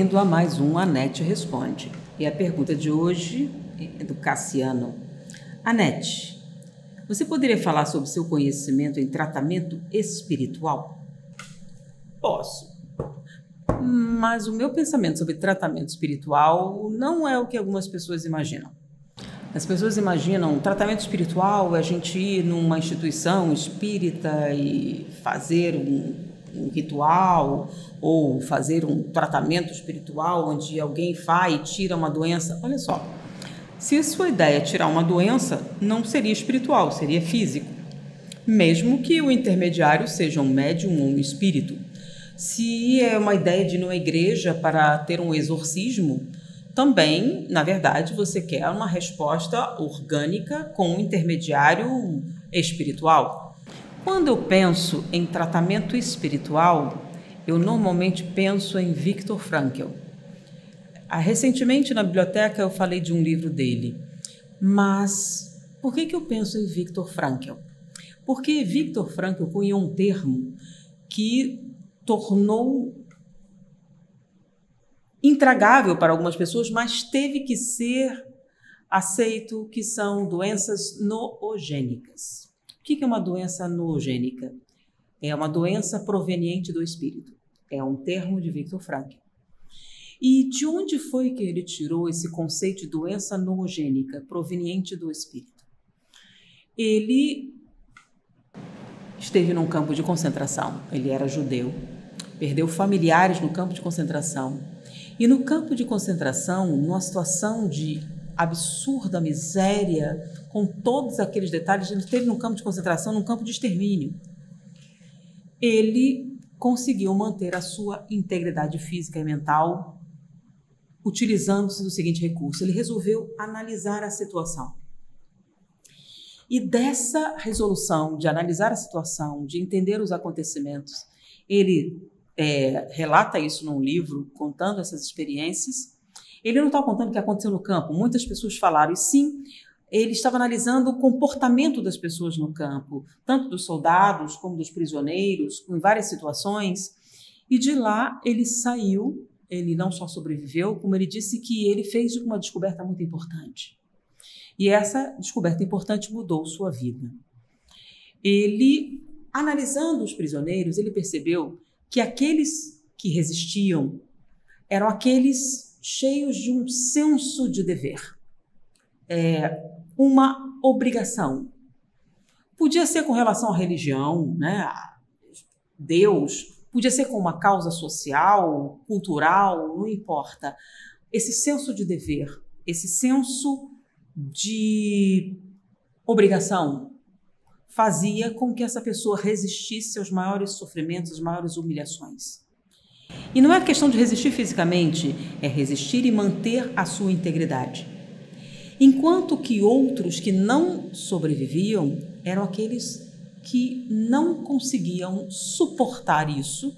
bem-vindo a mais um Anete Responde. E a pergunta de hoje é do Cassiano. Anete, você poderia falar sobre seu conhecimento em tratamento espiritual? Posso. Mas o meu pensamento sobre tratamento espiritual não é o que algumas pessoas imaginam. As pessoas imaginam tratamento espiritual é a gente ir numa instituição espírita e fazer um ritual ou fazer um tratamento espiritual onde alguém vai e tira uma doença. Olha só, se a sua ideia é tirar uma doença, não seria espiritual, seria físico. Mesmo que o intermediário seja um médium ou um espírito. Se é uma ideia de ir numa igreja para ter um exorcismo, também, na verdade, você quer uma resposta orgânica com um intermediário espiritual. Quando eu penso em tratamento espiritual, eu normalmente penso em Viktor Frankl. Recentemente, na biblioteca, eu falei de um livro dele. Mas por que eu penso em Viktor Frankl? Porque Viktor Frankl cunhou um termo que tornou intragável para algumas pessoas, mas teve que ser aceito, que são doenças noogênicas. O que é uma doença noogênica? É uma doença proveniente do espírito. É um termo de Viktor Frankl. E de onde foi que ele tirou esse conceito de doença noogênica, proveniente do espírito? Ele esteve num campo de concentração. Ele era judeu, perdeu familiares no campo de concentração. E no campo de concentração, numa situação de absurda miséria, com todos aqueles detalhes, ele esteve num campo de concentração, num campo de extermínio. Ele conseguiu manter a sua integridade física e mental utilizando-se do seguinte recurso. Ele resolveu analisar a situação. E dessa resolução de analisar a situação, de entender os acontecimentos, ele relata isso num livro, contando essas experiências. Ele não está contando o que aconteceu no campo. Muitas pessoas falaram, e sim, ele estava analisando o comportamento das pessoas no campo, tanto dos soldados como dos prisioneiros, em várias situações. E de lá ele saiu, ele não só sobreviveu, como ele disse que ele fez uma descoberta muito importante. E essa descoberta importante mudou sua vida. Ele, analisando os prisioneiros, ele percebeu que aqueles que resistiam eram aqueles cheios de um senso de dever, uma obrigação. Podia ser com relação à religião, né, a Deus, podia ser com uma causa social, cultural, não importa. Esse senso de dever, esse senso de obrigação fazia com que essa pessoa resistisse aos maiores sofrimentos, às maiores humilhações. E não é questão de resistir fisicamente, é resistir e manter a sua integridade. Enquanto que outros que não sobreviviam eram aqueles que não conseguiam suportar isso,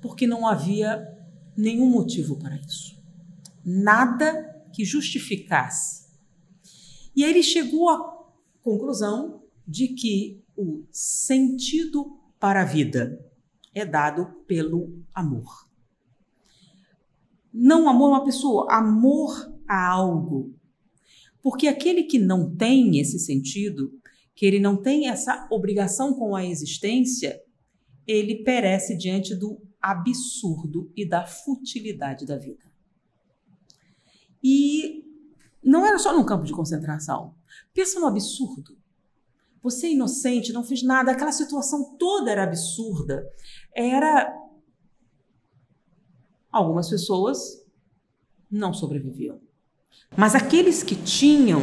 porque não havia nenhum motivo para isso. Nada que justificasse. E aí ele chegou à conclusão de que o sentido para a vida é dado pelo amor. Não amor a uma pessoa, amor a algo. Porque aquele que não tem esse sentido, que ele não tem essa obrigação com a existência, ele perece diante do absurdo e da futilidade da vida. E não era só num campo de concentração. Pensa no absurdo. Você é inocente, não fez nada, aquela situação toda era absurda. Algumas pessoas não sobreviviam. Mas aqueles que tinham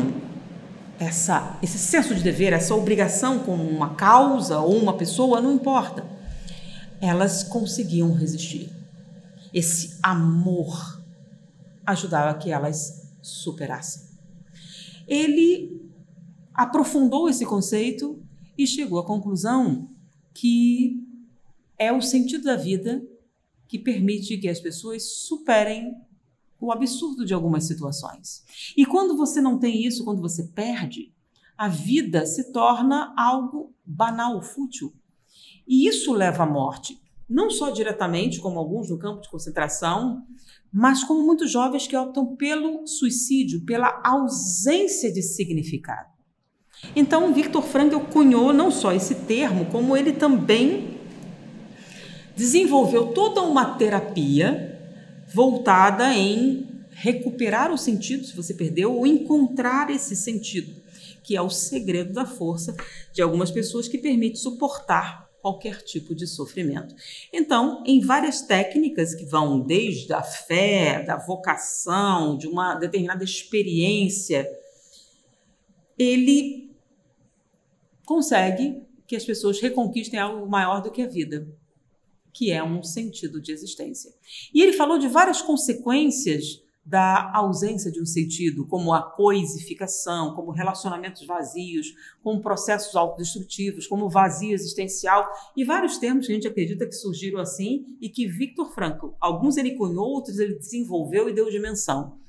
esse senso de dever, essa obrigação com uma causa ou uma pessoa, não importa, elas conseguiam resistir. Esse amor ajudava a que elas superassem. Ele aprofundou esse conceito e chegou à conclusão que é o sentido da vida que permite que as pessoas superem o absurdo de algumas situações. E quando você não tem isso, quando você perde, a vida se torna algo banal, fútil. E isso leva à morte. não só diretamente, como alguns no campo de concentração, mas como muitos jovens que optam pelo suicídio, pela ausência de significado. Então, Viktor Frankl cunhou não só esse termo, como ele também desenvolveu toda uma terapia voltada em recuperar o sentido, se você perdeu, ou encontrar esse sentido, que é o segredo da força de algumas pessoas que permite suportar qualquer tipo de sofrimento. Então, em várias técnicas que vão desde a fé, da vocação, de uma determinada experiência, ele consegue que as pessoas reconquistem algo maior do que a vida, que é um sentido de existência. E ele falou de várias consequências da ausência de um sentido, como a coisificação, como relacionamentos vazios, como processos autodestrutivos, como vazio existencial, e vários termos que a gente acredita que surgiram assim e que Viktor Frankl, alguns ele cunhou, outros ele desenvolveu e deu dimensão.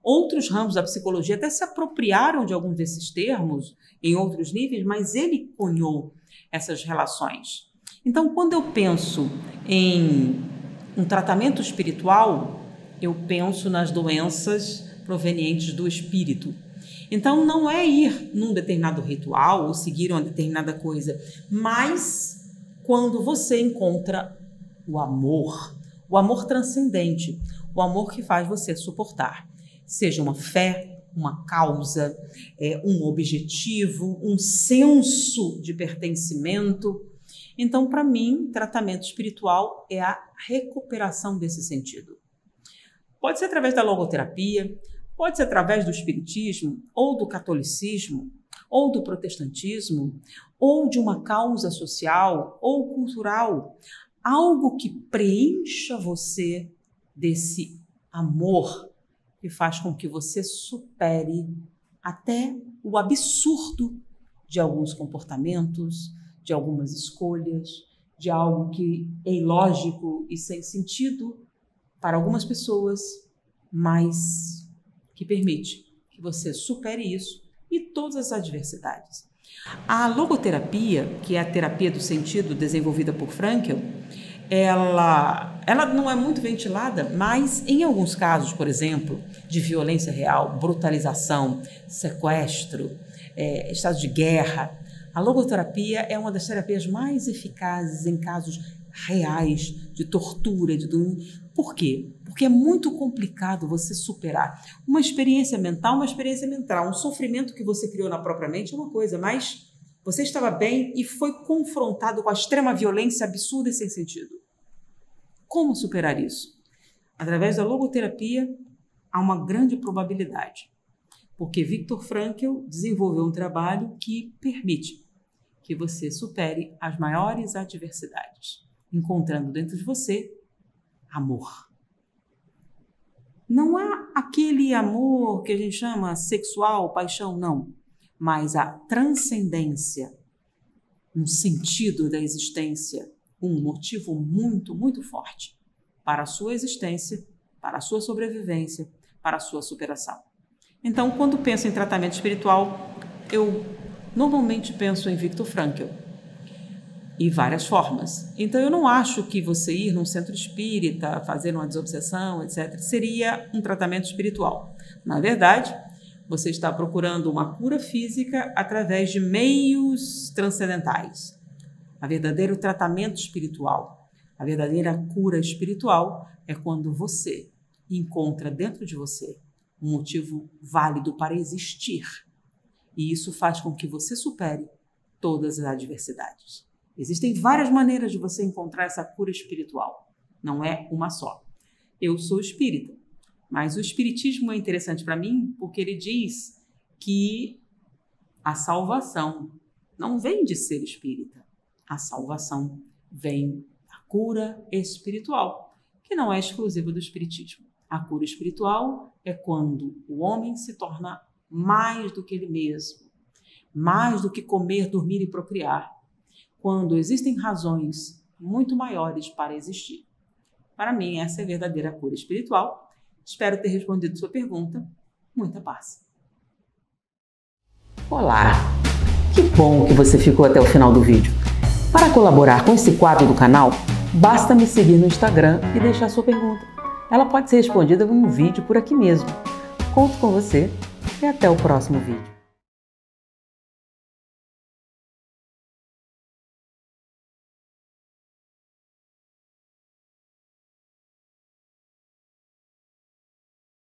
Outros ramos da psicologia até se apropriaram de alguns desses termos em outros níveis, mas ele cunhou essas relações. Então, quando eu penso em um tratamento espiritual, eu penso nas doenças provenientes do espírito. Então, não é ir num determinado ritual ou seguir uma determinada coisa, mas quando você encontra o amor transcendente, o amor que faz você suportar, seja uma fé, uma causa, um objetivo, um senso de pertencimento. Então, para mim, tratamento espiritual é a recuperação desse sentido. Pode ser através da logoterapia, pode ser através do espiritismo, ou do catolicismo, ou do protestantismo, ou de uma causa social ou cultural. Algo que preencha você desse amor que faz com que você supere até o absurdo de alguns comportamentos, de algumas escolhas, de algo que é ilógico e sem sentido para algumas pessoas, mas que permite que você supere isso e todas as adversidades. A logoterapia, que é a terapia do sentido desenvolvida por Frankl, ela não é muito ventilada, mas em alguns casos, por exemplo, de violência real, brutalização, sequestro, estado de guerra, a logoterapia é uma das terapias mais eficazes em casos reais de tortura, de doença. Por quê? Porque é muito complicado você superar uma experiência mental, um sofrimento que você criou na própria mente é uma coisa, mas você estava bem e foi confrontado com a extrema violência absurda e sem sentido. Como superar isso? Através da logoterapia, há uma grande probabilidade, porque Viktor Frankl desenvolveu um trabalho que permite que você supere as maiores adversidades, encontrando dentro de você amor. Não há aquele amor que a gente chama sexual, paixão, não. Mas a transcendência, um sentido da existência, um motivo muito, muito forte para a sua existência, para a sua sobrevivência, para a sua superação. Então, quando penso em tratamento espiritual, eu normalmente penso em Viktor Frankl. E várias formas. Então, eu não acho que você ir num centro espírita, fazer uma desobsessão, etc., seria um tratamento espiritual. Na verdade, você está procurando uma cura física através de meios transcendentais. O verdadeiro tratamento espiritual, a verdadeira cura espiritual é quando você encontra dentro de você um motivo válido para existir. E isso faz com que você supere todas as adversidades. Existem várias maneiras de você encontrar essa cura espiritual. Não é uma só. Eu sou espírita, mas o espiritismo é interessante para mim porque ele diz que a salvação não vem de ser espírita. A salvação vem da cura espiritual, que não é exclusiva do espiritismo. A cura espiritual é quando o homem se torna mais do que ele mesmo, mais do que comer, dormir e procriar, quando existem razões muito maiores para existir. Para mim, essa é a verdadeira cura espiritual. Espero ter respondido sua pergunta. Muita paz. Olá! Que bom que você ficou até o final do vídeo. Para colaborar com esse quadro do canal, Basta me seguir no Instagram e deixar sua pergunta. Ela pode ser respondida em um vídeo por aqui mesmo. Conto com você e até o próximo vídeo.